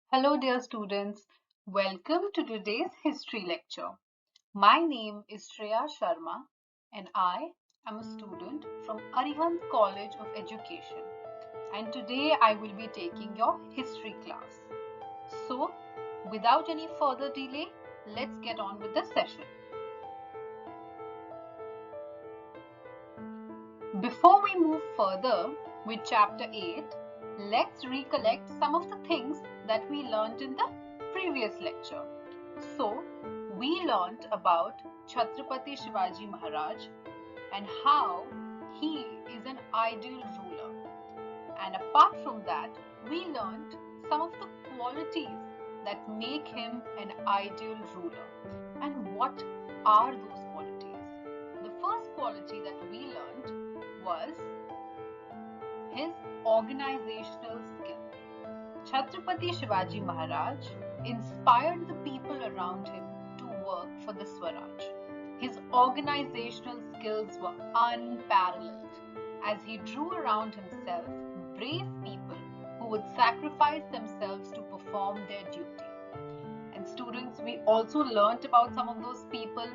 Hello, dear students. Welcome to today's history lecture. My name is Shreya Sharma, and I am a student from Arihant College of Education. And today I will be taking your history class. So, without any further delay, let's get on with the session. Before we move further with chapter 8, let's recollect some of the things that we learned in the previous lecture. So, we learnt about Chhatrapati Shivaji Maharaj and how he is an ideal ruler. And apart from that, we learnt some of the qualities that make him an ideal ruler. And what are those qualities? The first quality that we learnt was his organizational skill. Chhatrapati Shivaji Maharaj inspired the people around him to work for the Swaraj. His organizational skills were unparalleled as he drew around himself brave people who would sacrifice themselves to perform their duty. And students, we also learnt about some of those people.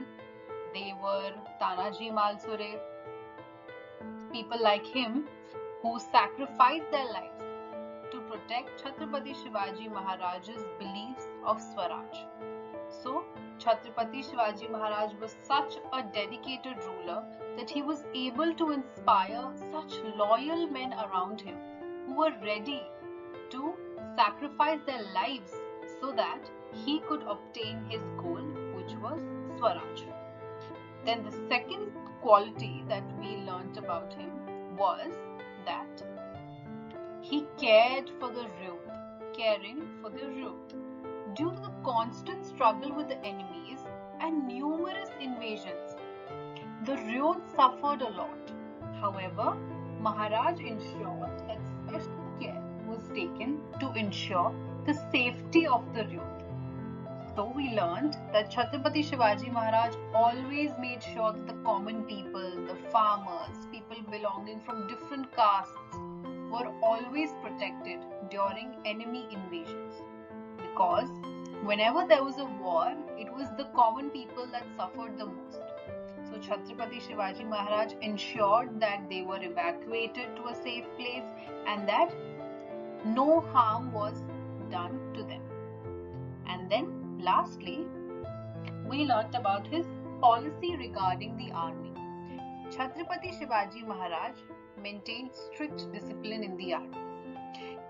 They were Tanaji Malsure, people like him who sacrificed their lives to protect Chhatrapati Shivaji Maharaj's beliefs of Swaraj. So, Chhatrapati Shivaji Maharaj was such a dedicated ruler that he was able to inspire such loyal men around him who were ready to sacrifice their lives so that he could obtain his goal, which was Swaraj. Then the second quality that we learnt about him was that he cared for the youth, caring for the youth. Due to the constant struggle with the enemies and numerous invasions, the youth suffered a lot. However, Maharaj ensured that special care was taken to ensure the safety of the youth. So we learned that Chhatrapati Shivaji Maharaj always made sure that the common people, the farmers, people belonging from different castes were always protected during enemy invasions. Because whenever there was a war, it was the common people that suffered the most. So Chhatrapati Shivaji Maharaj ensured that they were evacuated to a safe place and that no harm was done to them. And then lastly, we learnt about his policy regarding the army. Chhatrapati Shivaji Maharaj maintained strict discipline in the army.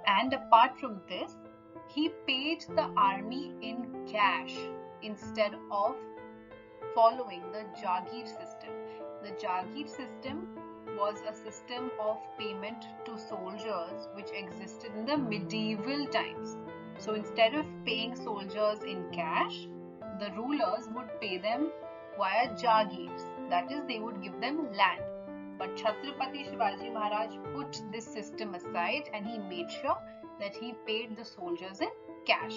And apart from this, he paid the army in cash instead of following the Jagir system. The Jagir system was a system of payment to soldiers which existed in the medieval times. So instead of paying soldiers in cash, the rulers would pay them via Jagirs, that is, they would give them land. But Chhatrapati Shivaji Maharaj put this system aside and he made sure that he paid the soldiers in cash.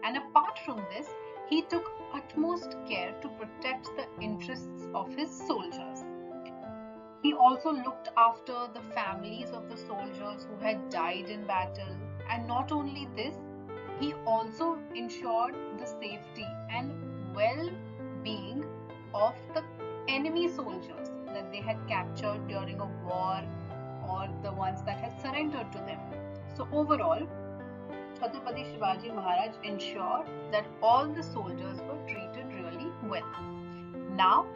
And apart from this, he took utmost care to protect the interests of his soldiers. He also looked after the families of the soldiers who had died in battle. And not only this, he also ensured the safety and well-being of the enemy soldiers that they had captured during a war or the ones that had surrendered to them. So overall, Chhatrapati Shivaji Maharaj ensured that all the soldiers were treated really well. Now,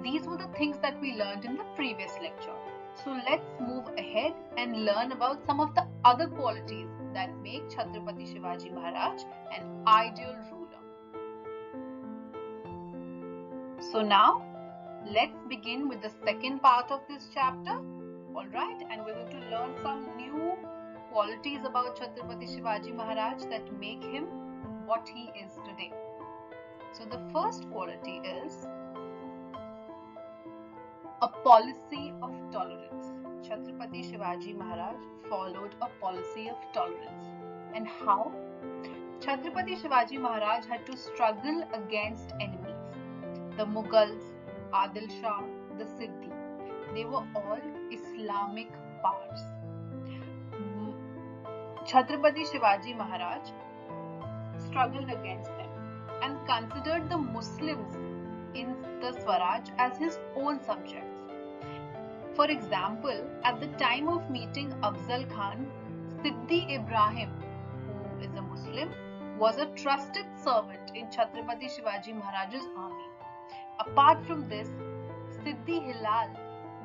these were the things that we learned in the previous lecture. So let's move ahead and learn about some of the other qualities that make Chhatrapati Shivaji Maharaj an ideal ruler. So now, let's begin with the second part of this chapter. Alright, and we're going to learn some new qualities about Chhatrapati Shivaji Maharaj that make him what he is today. So the first quality is a policy of tolerance. Chhatrapati Shivaji Maharaj followed a policy of tolerance. And how? Chhatrapati Shivaji Maharaj had to struggle against enemies. The Mughals, Adil Shah, the Siddhi. They were all Islamic powers. Chhatrapati Shivaji Maharaj struggled against them and considered the Muslims in the Swaraj as his own subjects. For example, at the time of meeting Afzal Khan, Siddi Ibrahim, who is a Muslim, was a trusted servant in Chhatrapati Shivaji Maharaj's army. Apart from this, Siddi Hilal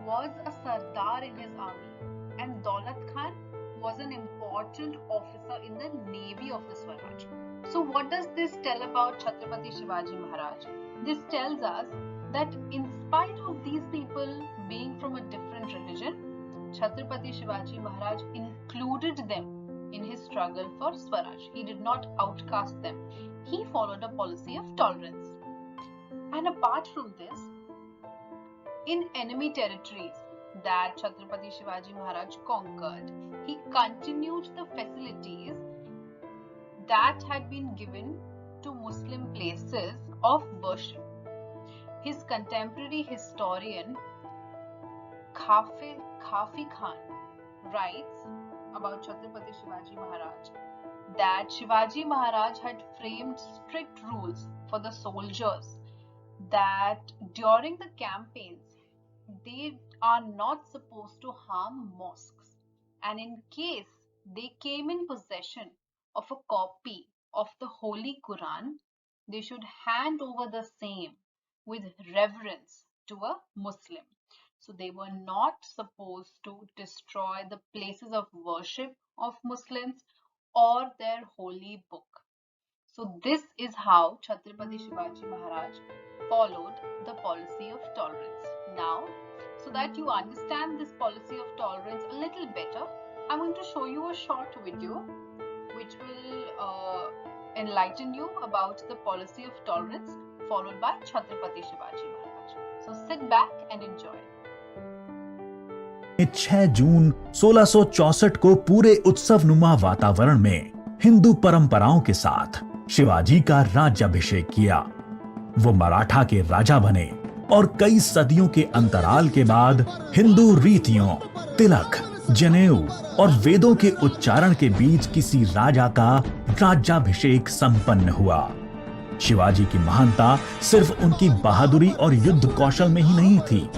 was a Sardar in his army, and Daulat Khan was an important officer in the navy of the Swaraj. So what does this tell about Chhatrapati Shivaji Maharaj? This tells us that in spite of these people being from a different religion, Chhatrapati Shivaji Maharaj included them in his struggle for Swaraj. He did not outcast them. He followed a policy of tolerance. And apart from this, in enemy territories that Chhatrapati Shivaji Maharaj conquered, he continued the facilities that had been given to Muslim places of worship. His contemporary historian Khafi Khan writes about Chhatrapati Shivaji Maharaj that Shivaji Maharaj had framed strict rules for the soldiers that during the campaigns they are not supposed to harm mosques, and in case they came in possession of a copy of the Holy Quran, they should hand over the same with reverence to a Muslim. So they were not supposed to destroy the places of worship of Muslims or their holy book. So this is how Chhatrapati Shivaji Maharaj followed the policy of tolerance. Now, so that you understand this policy of tolerance a little better, I'm going to show you a short video which will enlighten you about the policy of tolerance followed by Chhatrapati Shivaji Maharaj. So sit back and enjoy. 6 जून 1664 को पूरे उत्सवनुमा वातावरण में हिंदू परंपराओं के साथ शिवाजी का राज्याभिषेक किया। वो मराठा के राजा बने और कई सदियों के अंतराल के बाद हिंदू रीतियों, तिलक, जनेऊ और वेदों के उच्चारण के बीच किसी राजा का राज्याभिषेक संपन्न हुआ। शिवाजी की महानता सिर्फ उनकी बहादुरी और युद्ध कौशल में ही नहीं थी,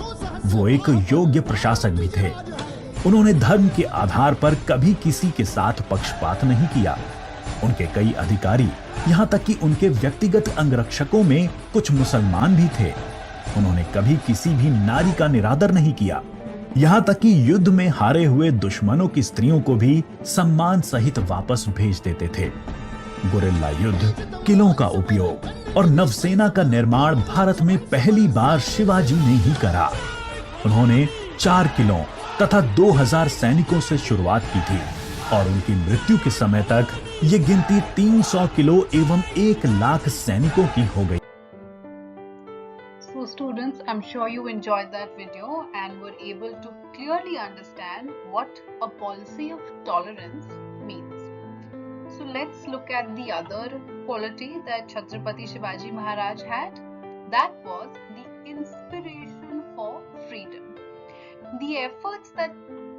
वो एक योग्य प्रशासक भी थे। उन्होंने धर्म के आधार पर कभी किसी के साथ पक्षपात नहीं किया। उनके कई अधिकारी, यहाँ तक कि उनके व्यक्तिगत अंगरक्षकों में कुछ मुसलमान भी थे। उन्होंने कभी किसी भी नारी का निरादर नहीं किया। यहाँ तक कि युद्ध में हारे हुए दुश्मनों की स्त्रियों को भी सम्मान सहित वापस भेज देते थे। गुरिल्ला युद्ध, किलों का उपयोग और नवसेना का निर्माण भारत में पहली बार शिवाजी ने ही करा। उन्होंने 4 किलों तथा 2000 सैनिकों से शुरुआत की थी और उनकी मृत्यु के समय तक ये गिनती 300 किलो एवं 1 लाख सैनिकों की हो गई। So students, I'm sure you enjoyed that video and were able to clearly understand what a policy of tolerance means. So let's look at the other quality that Chhatrapati Shivaji Maharaj had. That was the inspiration for freedom. The efforts that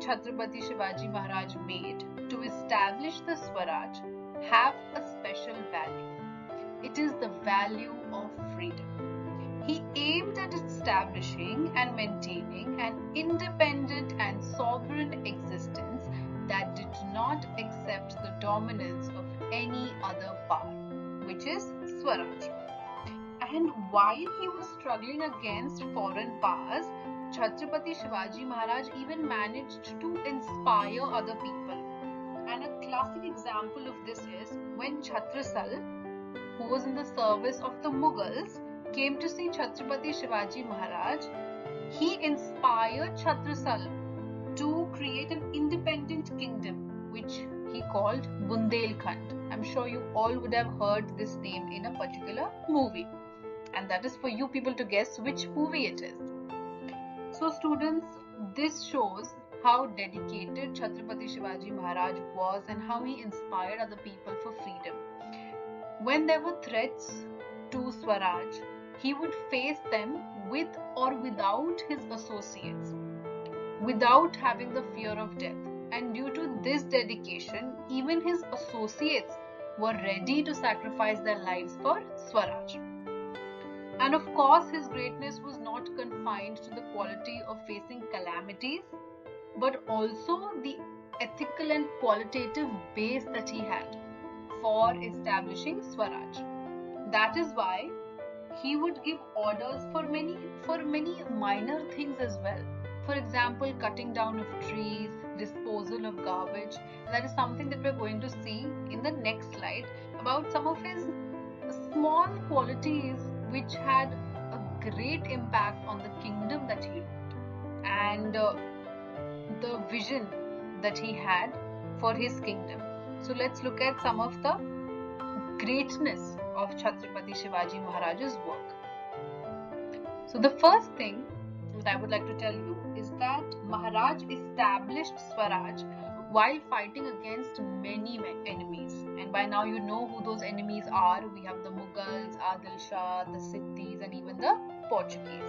Chhatrapati Shivaji Maharaj made to establish the Swaraj have a special value. It is the value of freedom. He aimed at establishing and maintaining an independent and sovereign existence that did not accept the dominance of any other power, which is Swaraj. And while he was struggling against foreign powers, Chhatrapati Shivaji Maharaj even managed to inspire other people. And a classic example of this is when Chhatrasal, who was in the service of the Mughals, came to see Chhatrapati Shivaji Maharaj. He inspired Chhatrasal to create an independent kingdom, which he called Bundelkhand. I'm sure you all would have heard this name in a particular movie, and that is for you people to guess which movie it is. So students, this shows how dedicated Chhatrapati Shivaji Maharaj was and how he inspired other people for freedom. When there were threats to Swaraj, he would face them with or without his associates, without having the fear of death. And due to this dedication, even his associates were ready to sacrifice their lives for Swaraj. And of course, his greatness was not confined to the quality of facing calamities, but also the ethical and qualitative base that he had for establishing Swaraj. That is why he would give orders for many minor things as well. For example, cutting down of trees, disposal of garbage. That is something that we're going to see in the next slide about some of his small qualities which had a great impact on the kingdom that he ruled and the vision that he had for his kingdom. So let's look at some of the greatness of Chhatrapati Shivaji Maharaj's work. So the first thing that I would like to tell you is that Maharaj established Swaraj while fighting against many enemies. And by now you know who those enemies are. We have the Mughals, Adil Shah, the Siddhis, and even the Portuguese.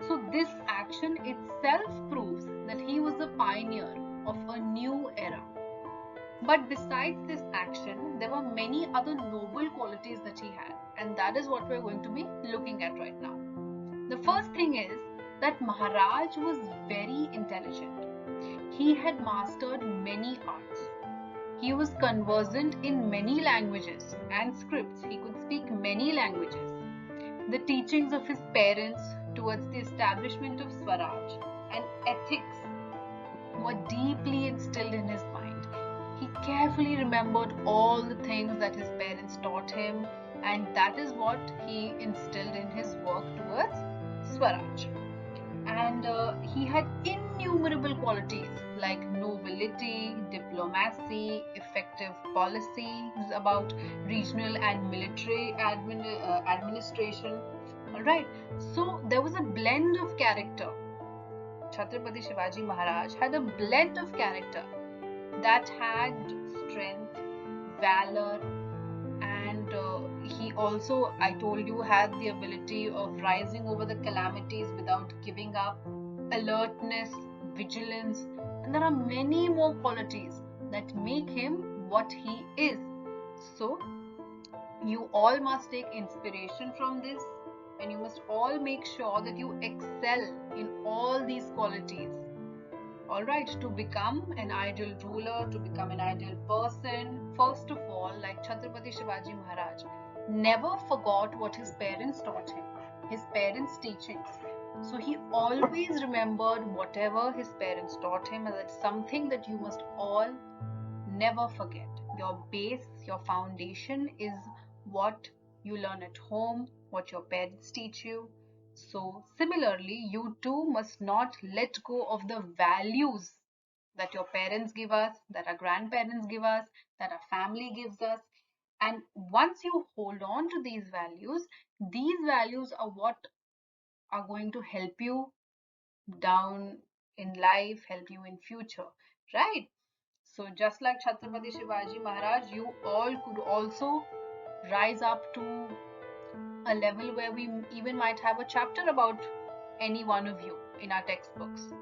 So this action itself proves that he was a pioneer of a new era. But besides this action, there were many other noble qualities that he had, and that is what we're going to be looking at right now. The first thing is that Maharaj was very intelligent. He had mastered many arts. He was conversant in many languages and scripts. He could speak many languages. The teachings of his parents towards the establishment of Swaraj and ethics were deeply instilled in his mind. He carefully remembered all the things that his parents taught him, and that is what he instilled in his work towards Swaraj. And he had innumerable qualities like nobility, diplomacy, effective policies about regional and military administration. Alright, so there was a blend of character. Chhatrapati Shivaji Maharaj had a blend of character that had strength, valor, and he also, I told you, had the ability of rising over the calamities without giving up, alertness, vigilance, and there are many more qualities that make him what he is. So, you all must take inspiration from this, and you must all make sure that you excel in all these qualities. Alright, to become an ideal ruler, to become an ideal person, first of all, like Chhatrapati Shivaji Maharaj, never forgot what his parents taught him, his parents' teachings. So he always remembered whatever his parents taught him, and that's something that you must all never forget. Your base, your foundation is what you learn at home, what your parents teach you. So similarly, you too must not let go of the values that your parents give us, that our grandparents give us, that our family gives us. And once you hold on to these values are what are going to help you down in life, help you in future, right? So just like Chhatrapati Shivaji Maharaj, you all could also rise up to a level where we even might have a chapter about any one of you in our textbooks,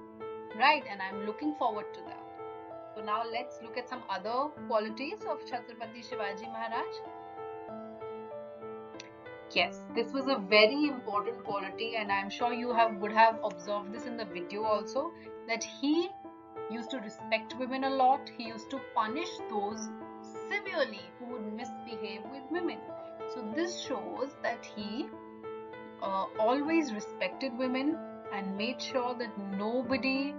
right? And I'm looking forward to that. So now let's look at some other qualities of Chhatrapati Shivaji Maharaj. Yes, this was a very important quality, and I'm sure you would have observed this in the video also, that he used to respect women a lot. He used to punish those severely who would misbehave with women. So this shows that he always respected women and made sure that nobody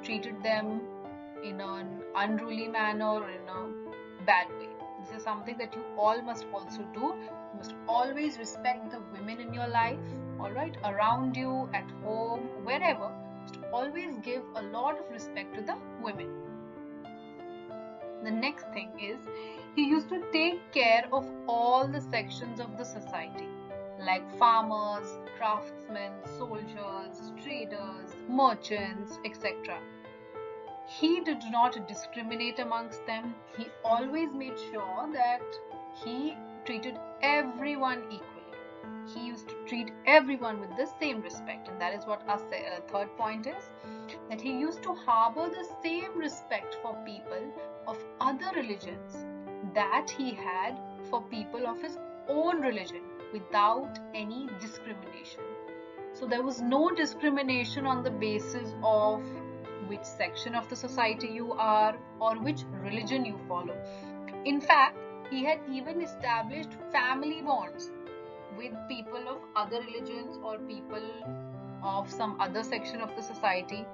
treated them in an unruly manner or in a bad way. This is something that you all must also do. You must always respect the women in your life, alright, around you, at home, wherever. You must always give a lot of respect to the women. The next thing is, he used to take care of all the sections of the society, like farmers, craftsmen, soldiers, traders, merchants, etc. He did not discriminate amongst them. He always made sure that he treated everyone equally. He used to treat everyone with the same respect, and that is what our third point is, that he used to harbor the same respect for people of other religions that he had for people of his own religion without any discrimination. So there was no discrimination on the basis of which section of the society you are or which religion you follow. In fact, he had even established family bonds with people of other religions or people of some other section of the society,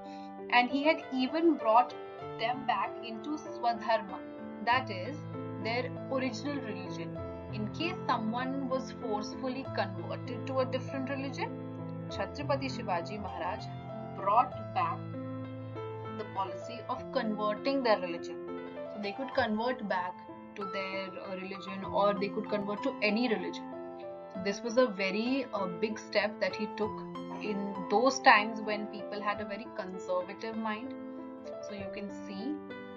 and he had even brought them back into Swadharma, that is, their original religion. In case someone was forcefully converted to a different religion, Chhatrapati Shivaji Maharaj brought back the policy of converting their religion. So they could convert back to their religion or they could convert to any religion. So this was a very big step that he took in those times when people had a very conservative mind. So you can see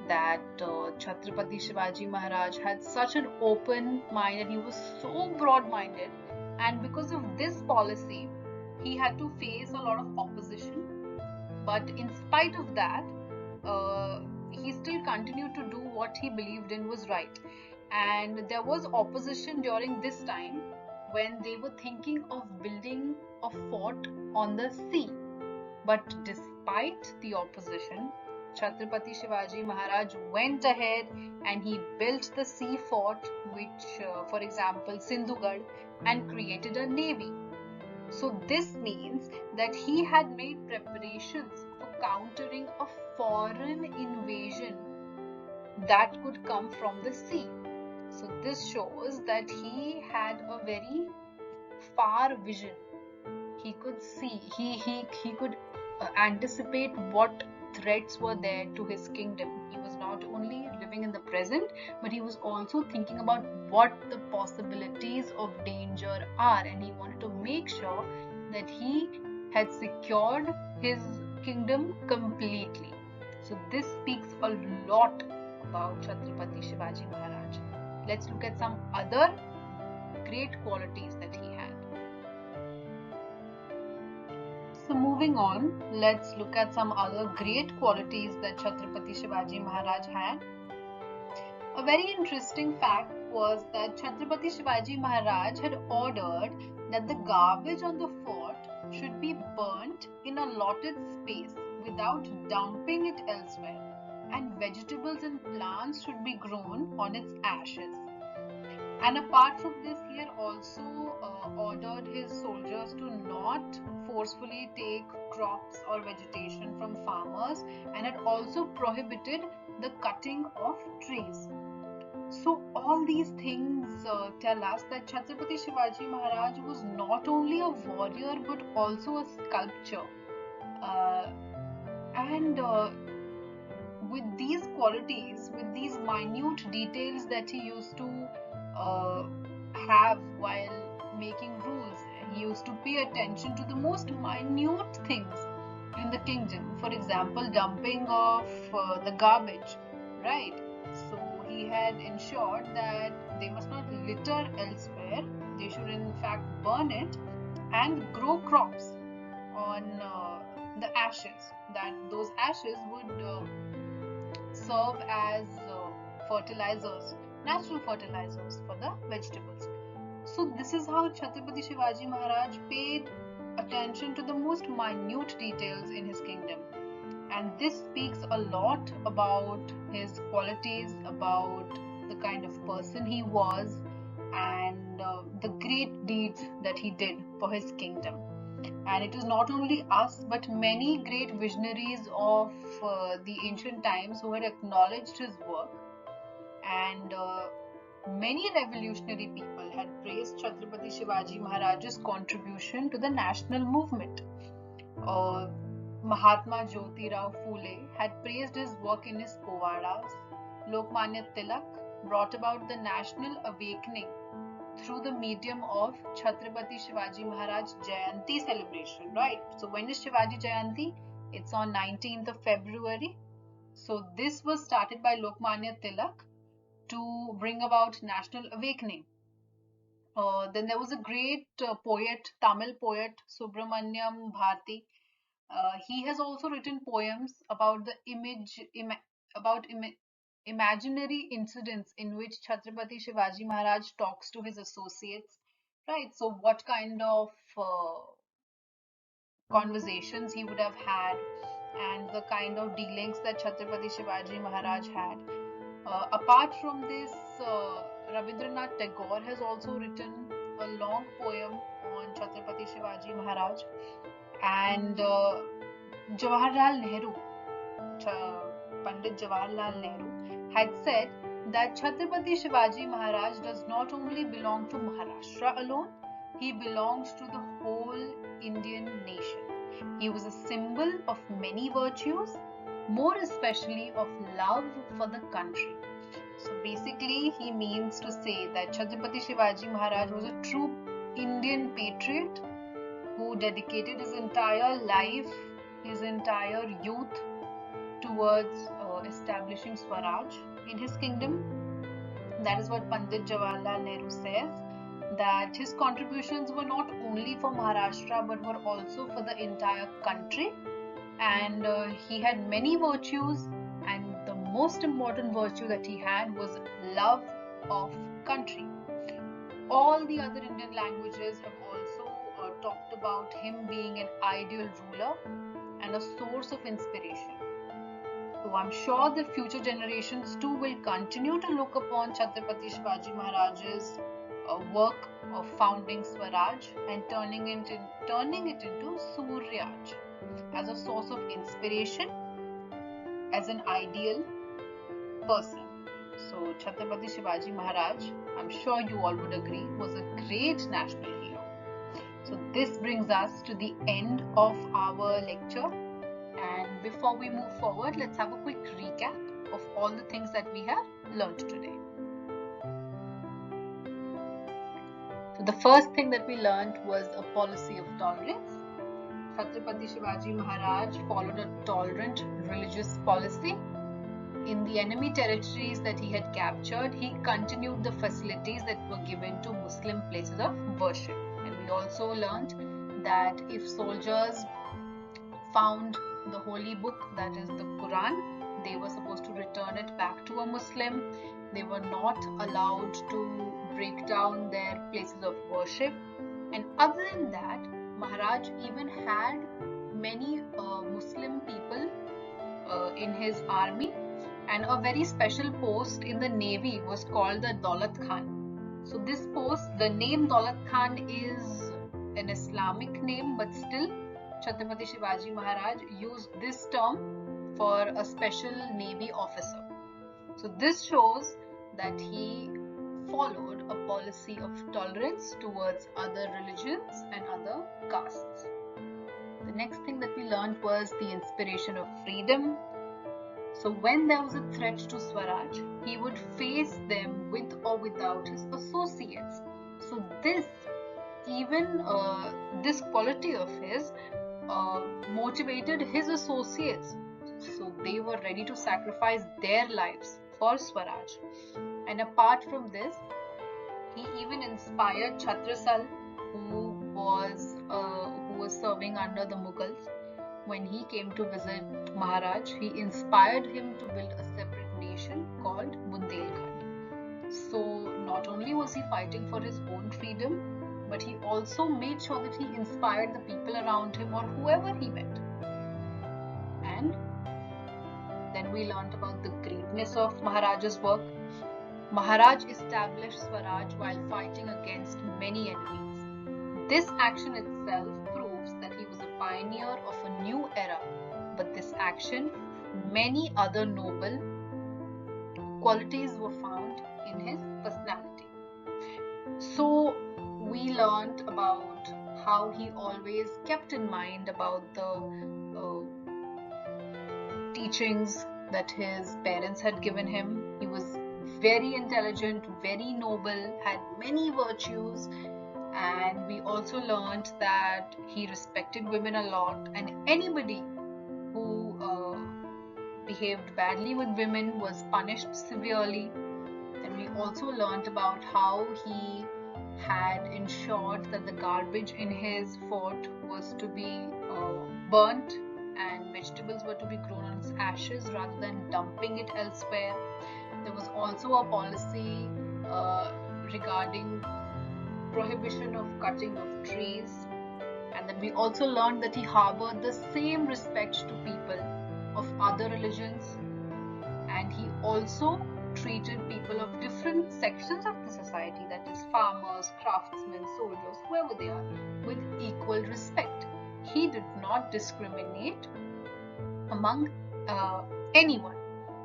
that Chhatrapati Shivaji Maharaj had such an open mind and he was so broad-minded, and because of this policy he had to face a lot of opposition, but in spite of that he still continued to do what he believed in was right. And there was opposition during this time when they were thinking of building a fort on the sea. But despite the opposition, Chhatrapati Shivaji Maharaj went ahead and he built the sea fort, which, for example, Sindhugarh, and created a navy. So this means that he had made preparations for countering a foreign invasion that could come from the sea. So this shows that he had a very far vision. He could see, he could anticipate what threats were there to his kingdom. He was not only living in the present, but he was also thinking about what the possibilities of danger are, and he wanted to make sure that he had secured his kingdom completely. So this speaks a lot about Chhatrapati Shivaji Maharaj. Let's look at some other great qualities that he had. So moving on, let's look at some other great qualities that Chhatrapati Shivaji Maharaj had. A very interesting fact was that Chhatrapati Shivaji Maharaj had ordered that the garbage on the fort should be burnt in a allotted space without dumping it elsewhere, and vegetables and plants should be grown on its ashes. And apart from this, he had also ordered his soldiers to not forcefully take crops or vegetation from farmers, and had also prohibited the cutting of trees. So all these things tell us that Chhatrapati Shivaji Maharaj was not only a warrior but also a sculptor. And with these qualities, with these minute details that he used to have while making rules, he used to pay attention to the most minute things in the kingdom. For example, dumping of the garbage, right? So he had ensured that they must not litter elsewhere. They should in fact burn it and grow crops on the ashes. That those ashes would serve as fertilizers, natural fertilizers for the vegetables. So this is how Chhatrapati Shivaji Maharaj paid attention to the most minute details in his kingdom. And this speaks a lot about his qualities, about the kind of person he was, and the great deeds that he did for his kingdom. And it is not only us, but many great visionaries of the ancient times who had acknowledged his work, and many revolutionary people had praised Chhatrapati Shivaji Maharaj's contribution to the national movement. Mahatma Jyotirao Phule had praised his work in his Povadas. Lokmanya Tilak brought about the national awakening through the medium of Chhatrapati Shivaji Maharaj Jayanti celebration, right? So when is Shivaji Jayanti? It's on 19th of February. So this was started by Lokmanya Tilak to bring about national awakening. Then there was a great poet, Tamil poet, Subramanyam Bharati. He has also written poems about the imaginary incidents in which Chhatrapati Shivaji Maharaj talks to his associates, right? So, what kind of conversations he would have had, and the kind of dealings that Chhatrapati Shivaji Maharaj had. Apart from this, Rabindranath Tagore has also written a long poem on Chhatrapati Shivaji Maharaj, and Jawaharlal Nehru, Pandit Jawaharlal Nehru, had said that Chhatrapati Shivaji Maharaj does not only belong to Maharashtra alone, he belongs to the whole Indian nation. He was a symbol of many virtues, more especially of love for the country. So basically, he means to say that Chhatrapati Shivaji Maharaj was a true Indian patriot who dedicated his entire life, his entire youth towards establishing Swaraj in his kingdom. That is what Pandit Jawaharlal Nehru says, that his contributions were not only for Maharashtra but were also for the entire country, and he had many virtues, and the most important virtue that he had was love of country. All the other Indian languages have also talked about him being an ideal ruler and a source of inspiration. So I'm sure the future generations too will continue to look upon Chhatrapati Shivaji Maharaj's work of founding Swaraj and turning it into Suryaj as a source of inspiration, as an ideal person. So Chhatrapati Shivaji Maharaj, I'm sure you all would agree, was a great national hero. So this brings us to the end of our lecture. And before we move forward, let's have a quick recap of all the things that we have learned today. So the first thing that we learned was a policy of tolerance. Chhatrapati Shivaji Maharaj followed a tolerant religious policy. In the enemy territories that he had captured, he continued the facilities that were given to Muslim places of worship. And we also learned that if soldiers found the holy book, that is the Quran, they were supposed to return it back to a Muslim. They were not allowed to break down their places of worship. And other than that, Maharaj even had many Muslim people in his army, and a very special post in the navy was called the Daulat Khan. So this post, the name Daulat Khan is an Islamic name, but still Chhatrapati Shivaji Maharaj used this term for a special navy officer. So this shows that he followed a policy of tolerance towards other religions and other castes. The next thing that we learned was the inspiration of freedom. So when there was a threat to Swaraj, he would face them with or without his associates. So this quality of his motivated his associates. So they were ready to sacrifice their lives for Swaraj. And apart from this, he even inspired Chhatrasal, who was serving under the Mughals. When he came to visit Maharaj, he inspired him to build a separate nation called Bundelkhand. So not only was he fighting for his own freedom, but he also made sure that he inspired the people around him or whoever he met. And then we learned about the greatness of Maharaj's work. Maharaj established Swaraj while fighting against many enemies. This action itself proves that he was a pioneer of a new era, but this action, many other noble qualities were found in his personality. So we learned about how he always kept in mind about the teachings that his parents had given him. He was very intelligent, very noble, had many virtues, and we also learned that he respected women a lot, and anybody who behaved badly with women was punished severely. And we also learned about how he had ensured that the garbage in his fort was to be burnt and vegetables were to be grown on its ashes rather than dumping it elsewhere. There was also a policy regarding prohibition of cutting of trees. And then we also learned that he harbored the same respect to people of other religions, and he also treated people of different sections of the society, that is farmers, craftsmen, soldiers, whoever they are, with equal respect. He did not discriminate among anyone,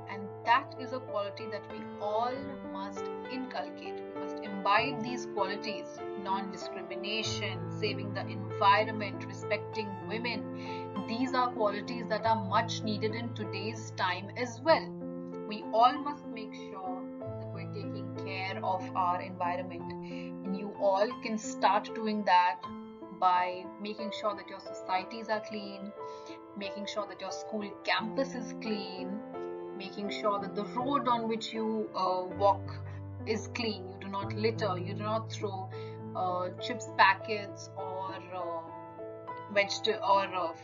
and that is a quality that we all must inculcate. We must imbibe these qualities: non-discrimination, saving the environment, respecting women. These are qualities that are much needed in today's time as well. We all must make sure that we're taking care of our environment, and you all can start doing that by making sure that your societies are clean, making sure that your school campus is clean, making sure that the road on which you walk is clean. You do not litter, you do not throw chips packets or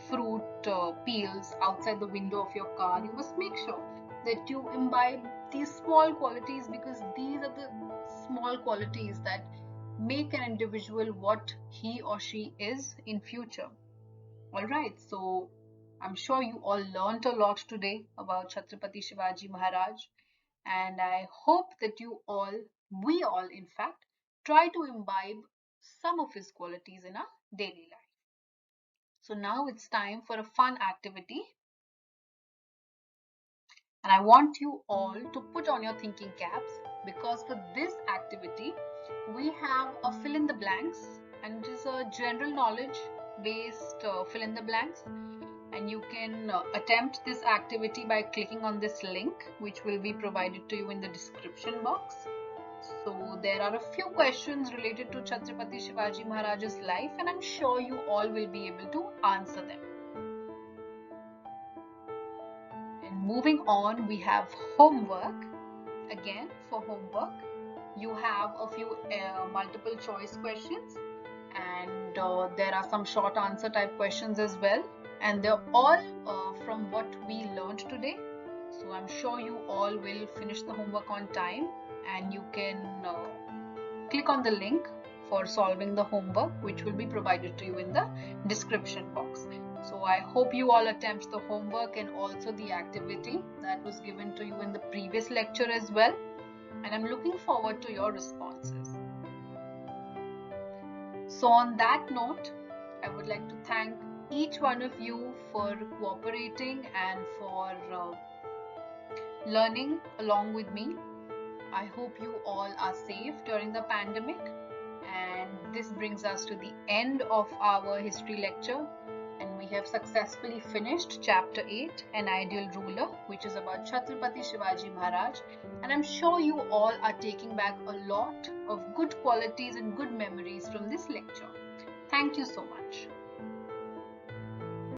fruit peels outside the window of your car. You must make sure that you imbibe these small qualities, because these are the small qualities that make an individual what he or she is in future. All right, so I'm sure you all learnt a lot today about Chhatrapati Shivaji Maharaj, and I hope that we all in fact, try to imbibe some of his qualities in our daily life. So now it's time for a fun activity, and I want you all to put on your thinking caps, because for this activity we have a fill in the blanks, and it is a general knowledge based fill in the blanks. And you can attempt this activity by clicking on this link, which will be provided to you in the description box. So there are a few questions related to Chhatrapati Shivaji Maharaj's life, and I'm sure you all will be able to answer them. And moving on, we have homework. Again, for homework, you have a few multiple choice questions, and there are some short answer type questions as well. And they're all from what we learned today. So I'm sure you all will finish the homework on time, and you can click on the link for solving the homework, which will be provided to you in the description box. So I hope you all attempt the homework and also the activity that was given to you in the previous lecture as well. And I'm looking forward to your responses. So on that note, I would like to thank each one of you for cooperating and for learning along with me. I hope you all are safe during the pandemic, and this brings us to the end of our history lecture, and we have successfully finished chapter 8, An Ideal Ruler, which is about Chhatrapati Shivaji Maharaj, and I'm sure you all are taking back a lot of good qualities and good memories from this lecture. Thank you so much.